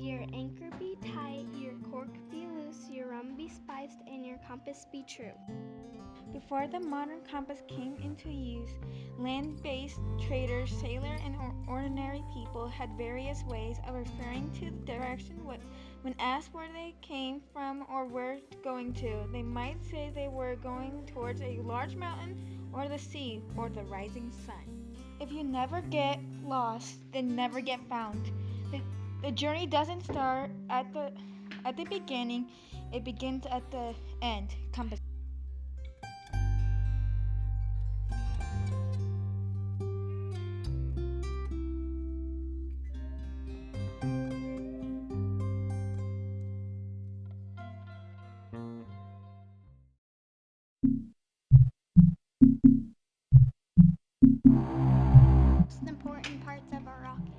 your anchor be tight, your cork be loose, your rum be spiced, and your compass be true. Before the modern compass came into use, land-based traders, sailors, and ordinary people had various ways of referring to the direction. When asked where they came from or where going to, they might say they were going towards a large mountain or the sea or the rising sun. If you never get lost, then never get found. The journey doesn't start at the beginning, it begins at the end. Compass. Most important parts of a rocket.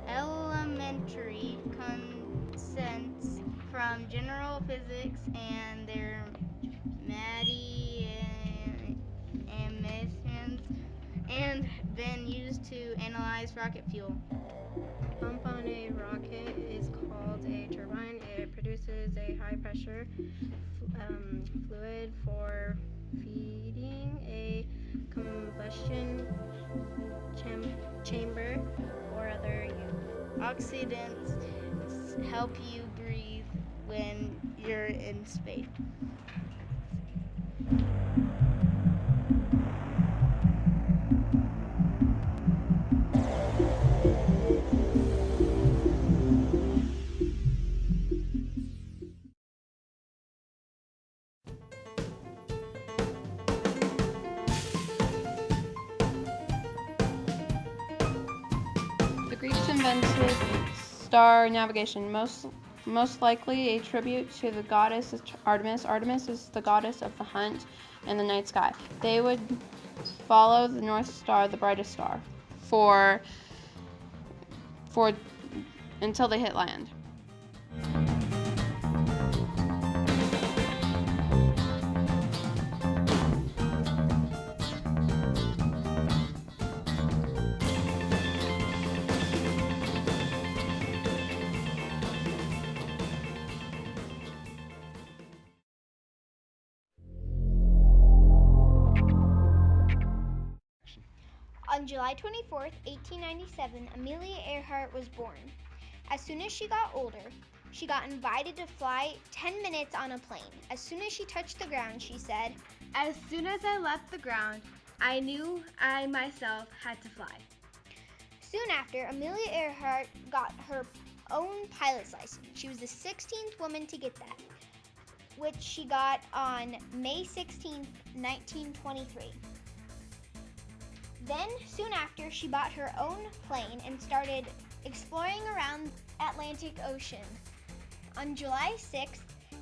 Elementary concepts from general physics and their Maddie and emissions, and been used to analyze rocket fuel. Pump on a rocket is called a turbine. It produces a high pressure fluid for feeding a combustion chamber or other use. Oxidants help you breathe when you're in space. The Greeks invented star navigation, most likely a tribute to the goddess Artemis. Artemis is the goddess of the hunt and the night sky. They would follow the North Star, the brightest star, for until they hit land. On July 24th, 1897, Amelia Earhart was born. As soon as she got older, she got invited to fly 10 minutes on a plane. As soon as she touched the ground, she said, "As soon as I left the ground, I knew I myself had to fly." Soon after, Amelia Earhart got her own pilot's license. She was the 16th woman to get that, which she got on May 16th, 1923. Then, soon after, she bought her own plane and started exploring around the Atlantic Ocean. On July 6,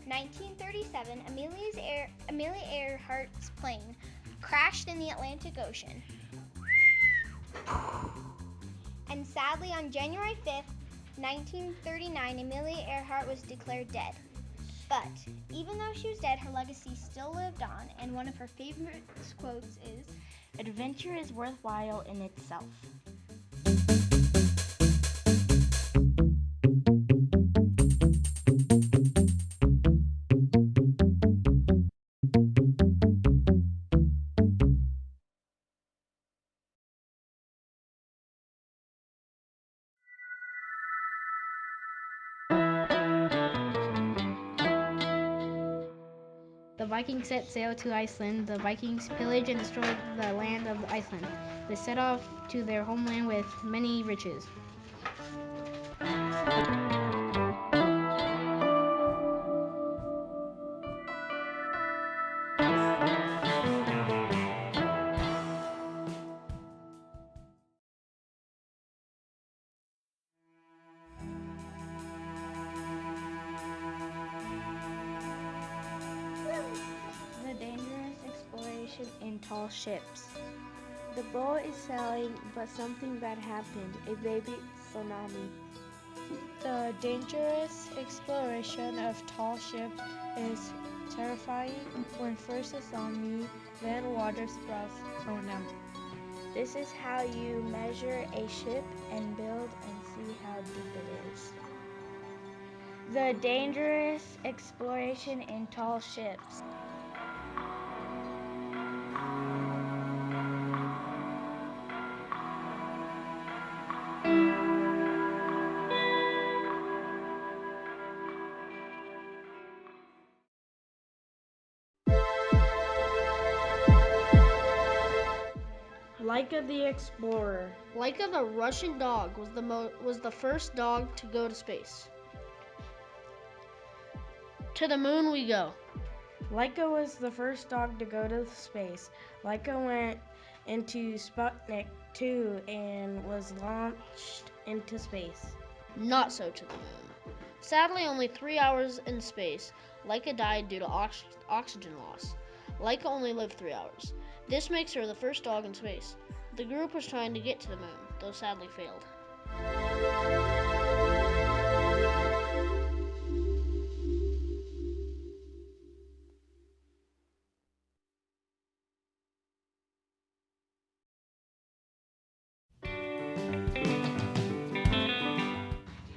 1937, Amelia Earhart's plane crashed in the Atlantic Ocean. And sadly, on January 5th, 1939, Amelia Earhart was declared dead. But even though she was dead, her legacy still lived on, and one of her favorite quotes is, "Adventure is worthwhile in itself." The Vikings set sail to Iceland. The Vikings pillaged and destroyed the land of Iceland. They set off to their homeland with many riches. The dangerous exploration in tall ships. The boat is sailing, but something bad happened, a baby tsunami. The dangerous exploration of tall ships is terrifying. When first a tsunami, then water sprouts thrown out. This is how you measure a ship and build and see how deep it is. The dangerous exploration in tall ships. Laika the Explorer. Laika the Russian dog was the first dog to go to space. To the moon we go. Laika was the first dog to go to space. Laika went into Sputnik 2 and was launched into space. Not so to the moon. Sadly, only 3 hours in space. Laika died due to oxygen loss. Laika only lived 3 hours. This makes her the first dog in space. The group was trying to get to the moon, though sadly failed.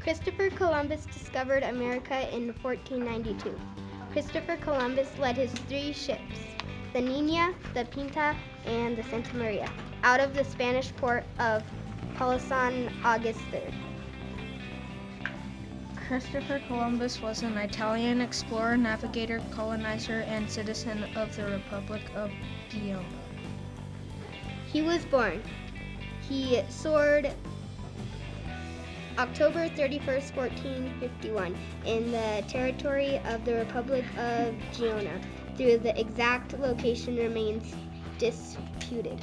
Christopher Columbus discovered America in 1492. Christopher Columbus led his 3 ships, the Nina, the Pinta, and the Santa Maria, out of the Spanish port of Palasan August 3rd. Christopher Columbus was an Italian explorer, navigator, colonizer, and citizen of the Republic of Guyana. He was born. He soared October 31st, 1451, in the territory of the Republic of Guyana. Though the exact location remains disputed.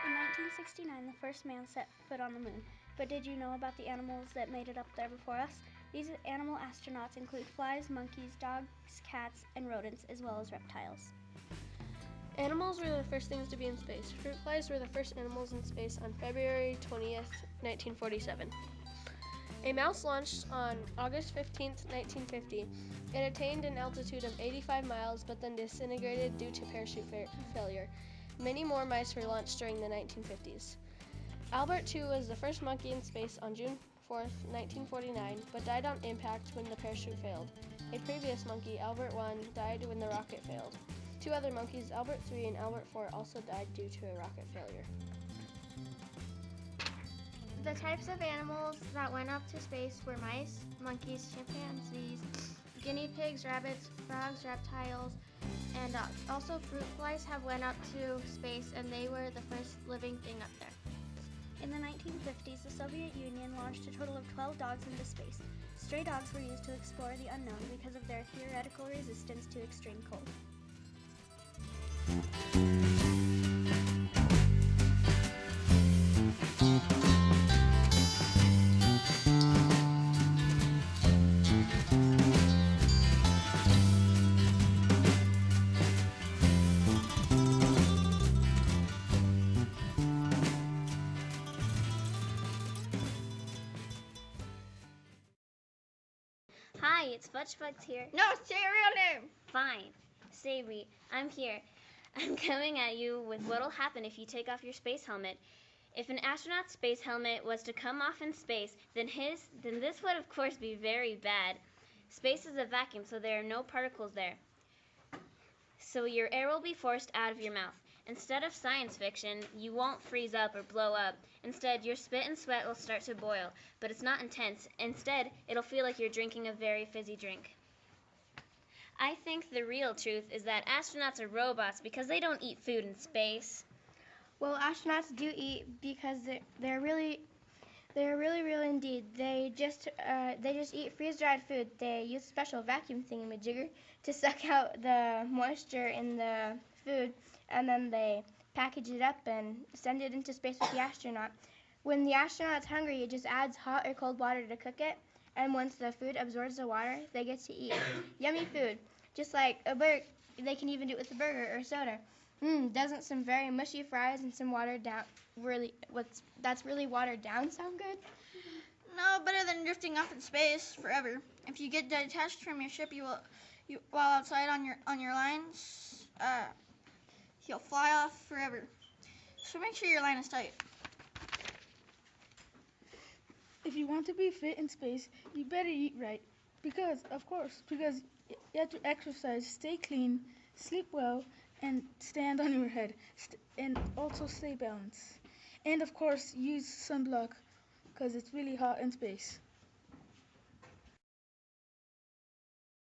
In 1969, the first man set foot on the moon. But did you know about the animals that made it up there before us? These animal astronauts include flies, monkeys, dogs, cats, and rodents, as well as reptiles. Animals were the first things to be in space. Fruit flies were the first animals in space on February 20th, 1947. A mouse launched on August 15th, 1950. It attained an altitude of 85 miles, but then disintegrated due to parachute failure. Many more mice were launched during the 1950s. Albert II was the first monkey in space on June 4th, 1949, but died on impact when the parachute failed. A previous monkey, Albert I, died when the rocket failed. 2 other monkeys, Albert III and Albert IV, also died due to a rocket failure. The types of animals that went up to space were mice, monkeys, chimpanzees, guinea pigs, rabbits, frogs, reptiles, and dogs. Also, fruit flies have went up to space, and they were the first living thing up there. In the 1950s, the Soviet Union launched a total of 12 dogs into space. Stray dogs were used to explore the unknown because of their theoretical resistance to extreme cold. Hi, it's Fudge here. No, say your real name. Fine. Savory, I'm here. I'm coming at you with what'll happen if you take off your space helmet. If an astronaut's space helmet was to come off in space, then this would of course be very bad. Space is a vacuum, so there are no particles there. So your air will be forced out of your mouth. Instead of science fiction, you won't freeze up or blow up. Instead, your spit and sweat will start to boil, but it's not intense. Instead, it'll feel like you're drinking a very fizzy drink. I think the real truth is that astronauts are robots because they don't eat food in space. Well, astronauts do eat because they're really indeed. They just eat freeze-dried food. They use a special vacuum thingamajigger to suck out the moisture in the food, and then they package it up and send it into space with the astronaut. When the astronaut's hungry, it just adds hot or cold water to cook it, and once the food absorbs the water, they get to eat yummy food, just like a burger. They can even do it with a burger or soda. Doesn't some very mushy fries and some watered down that's really watered down sound good? No, better than drifting off in space forever. If you get detached from your ship, while outside on your lines, you'll fly off forever. So make sure your line is tight. If you want to be fit in space, you better eat right. Because you have to exercise, stay clean, sleep well, and stand on your head, and also stay balanced. And of course, use sunblock, because it's really hot in space.